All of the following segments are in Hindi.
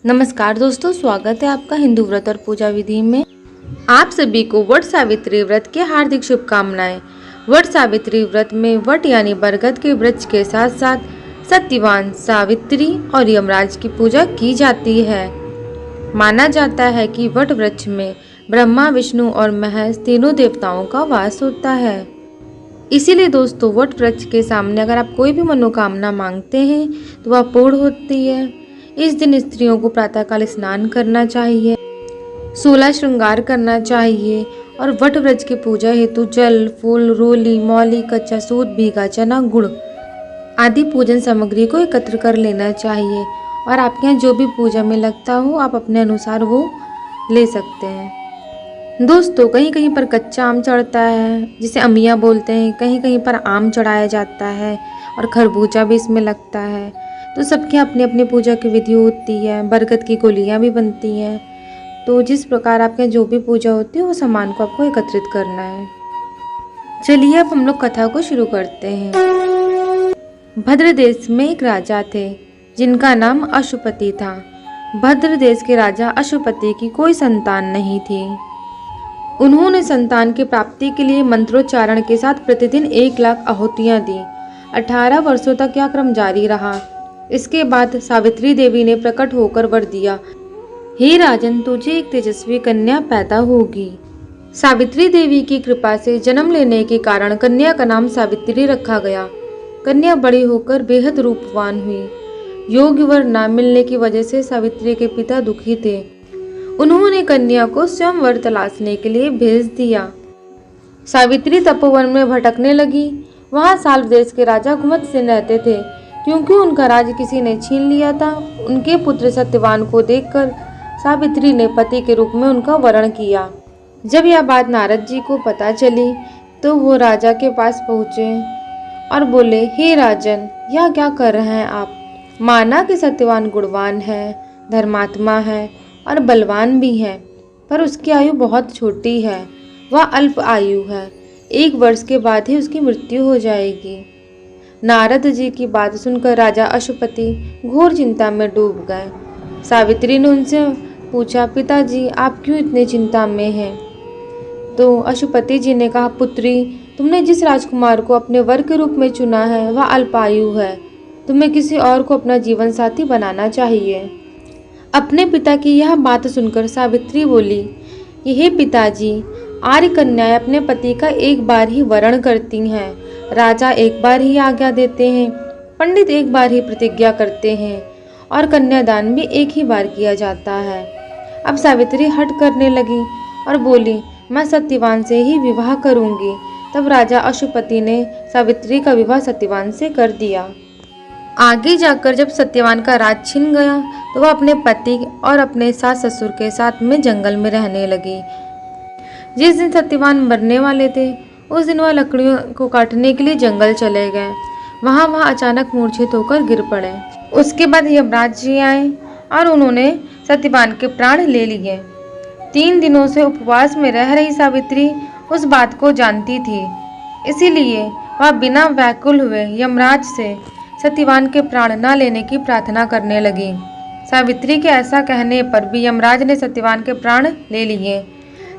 नमस्कार दोस्तों, स्वागत है आपका हिंदू व्रत और पूजा विधि में। आप सभी को वट सावित्री व्रत की हार्दिक शुभकामनाएं। वट सावित्री व्रत में वट यानी बरगद के वृक्ष के साथ साथ सत्यवान, सावित्री और यमराज की पूजा की जाती है। माना जाता है कि वट वृक्ष में ब्रह्मा, विष्णु और महेश तीनों देवताओं का वास होता है। इसीलिए दोस्तों, वट वृक्ष के सामने अगर आप कोई भी मनोकामना मांगते हैं तो वह पूर्ण होती है। इस दिन स्त्रियों को प्रातःकाल स्नान करना चाहिए, 16 श्रृंगार करना चाहिए और वट वृक्ष की पूजा हेतु जल, फूल, रोली, मौली, कच्चा सूत, भीगा चना, गुड़ आदि पूजन सामग्री को एकत्र कर लेना चाहिए। और आपके यहाँ जो भी पूजा में लगता हो आप अपने अनुसार वो ले सकते हैं। दोस्तों, कहीं कहीं पर कच्चा आम चढ़ता है जिसे अमिया बोलते हैं, कहीं कहीं पर आम चढ़ाया जाता है और खरबूजा भी इसमें लगता है। तो सबके अपनी अपनी पूजा की विधि होती है। बरगद की गोलियां भी बनती हैं। तो जिस प्रकार आपके जो भी पूजा होती है वो सामान को आपको एकत्रित करना है। चलिए अब हम लोग कथा को शुरू करते हैं। भद्र देश में एक राजा थे जिनका नाम अशुपति था। भद्र देश के राजा अशुपति की कोई संतान नहीं थी। उन्होंने संतान की प्राप्ति के लिए मंत्रोच्चारण के साथ प्रतिदिन 1 लाख आहुतियां दी। 18 वर्षों तक यह क्रम जारी रहा। इसके बाद सावित्री देवी ने प्रकट होकर वर दिया, हे राजन, तुझे एक तेजस्वी कन्या पैदा होगी। सावित्री देवी की कृपा से जन्म लेने के कारण कन्या का नाम सावित्री रखा गया। कन्या बड़ी होकर बेहद रूपवान हुई। योग्य वर न मिलने की वजह से सावित्री के पिता दुखी थे। उन्होंने कन्या को स्वयं वर तलाशने के लिए भेज दिया। सावित्री तपोवन में भटकने लगी। वहां साल्व देश के राजा घुमत सेन रहते थे। क्योंकि उनका राज किसी ने छीन लिया था, उनके पुत्र सत्यवान को देखकर सावित्री ने पति के रूप में उनका वरण किया। जब यह बात नारद जी को पता चली तो वो राजा के पास पहुँचे और बोले, हे राजन, यह क्या कर रहे हैं आप? माना कि सत्यवान गुणवान है, धर्मात्मा है और बलवान भी है, पर उसकी आयु बहुत छोटी है। वह अल्प आयु है। 1 वर्ष के बाद ही उसकी मृत्यु हो जाएगी। नारद जी की बात सुनकर राजा अशुपति घोर चिंता में डूब गए। सावित्री ने उनसे पूछा, पिताजी, आप क्यों इतने चिंता में हैं? तो अशुपति जी ने कहा, पुत्री, तुमने जिस राजकुमार को अपने वर के रूप में चुना है वह अल्पायु है। तुम्हें किसी और को अपना जीवन साथी बनाना चाहिए। अपने पिता की यह बात सुनकर सावित्री बोली, हे पिताजी, आर्य कन्याएं अपने पति का 1 बार ही वरण करती हैं। राजा 1 बार ही आज्ञा देते हैं, पंडित 1 बार ही प्रतिज्ञा करते हैं और कन्यादान भी 1 ही बार किया जाता है। अब सावित्री हट करने लगी और बोली, मैं सत्यवान से ही विवाह करूंगी। तब राजा अशुपति ने सावित्री का विवाह सत्यवान से कर दिया। आगे जाकर जब सत्यवान का राज छिन गया तो वह अपने पति और अपने सास ससुर के साथ में जंगल में रहने लगी। जिस दिन सत्यवान मरने वाले थे उस दिन वह लकड़ियों को काटने के लिए जंगल चले गए। वह अचानक मूर्छित होकर गिर पड़े। उसके बाद यमराज जी आए और उन्होंने सत्यवान के प्राण ले लिए। 3 दिनों से उपवास में रह रही सावित्री उस बात को जानती थी। इसीलिए वह बिना व्याकुल हुए यमराज से सत्यवान के प्राण न लेने की प्रार्थना करने लगी। सावित्री के ऐसा कहने पर भी यमराज ने सत्यवान के प्राण ले लिए।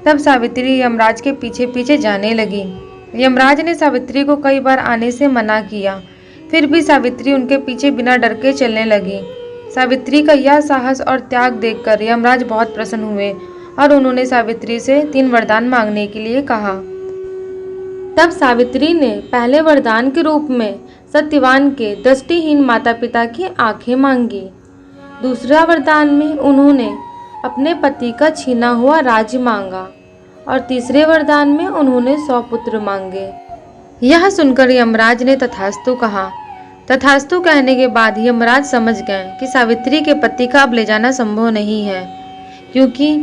तब सावित्री यमराज के पीछे पीछे जाने लगी। यमराज ने सावित्री को कई बार आने से मना किया, फिर भी सावित्री उनके पीछे बिना डर के चलने लगी। सावित्री का यह साहस और त्याग देखकर यमराज बहुत प्रसन्न हुए और उन्होंने सावित्री से 3 वरदान मांगने के लिए कहा। तब सावित्री ने पहले वरदान के रूप में सत्यवान के दृष्टिहीन माता पिता की आंखें मांगी। दूसरा वरदान में उन्होंने अपने पति का छीना हुआ राज्य मांगा और तीसरे वरदान में उन्होंने 100 पुत्र मांगे। यह सुनकर यमराज ने तथास्तु कहा। तथास्तु कहने के बाद यमराज समझ गए कि सावित्री के पति का अब ले जाना संभव नहीं है, क्योंकि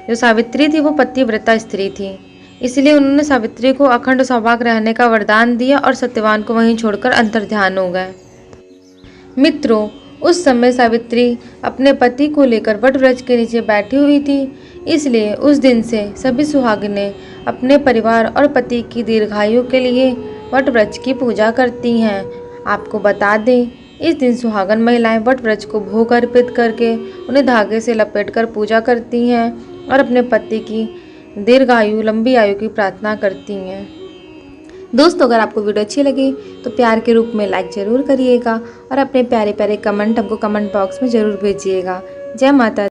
जो सावित्री थी वो पतिव्रता स्त्री थी। इसलिए उन्होंने सावित्री को अखंड सौभाग्य रहने का वरदान दिया और सत्यवान को वहीं छोड़कर अंतर्ध्यान हो गए। मित्रों, उस समय सावित्री अपने पति को लेकर वट वृक्ष के नीचे बैठी हुई थी। इसलिए उस दिन से सभी सुहागिनें अपने परिवार और पति की दीर्घायु के लिए वट वृक्ष की पूजा करती हैं। आपको बता दें इस दिन सुहागन महिलाएं वट वृक्ष को भोग अर्पित करके उन्हें धागे से लपेटकर पूजा करती हैं और अपने पति की दीर्घायु लंबी आयु की प्रार्थना करती हैं। दोस्तों, अगर आपको वीडियो अच्छी लगी तो प्यार के रूप में लाइक ज़रूर करिएगा और अपने प्यारे प्यारे कमेंट हमको कमेंट बॉक्स में ज़रूर भेजिएगा। जय माता दी।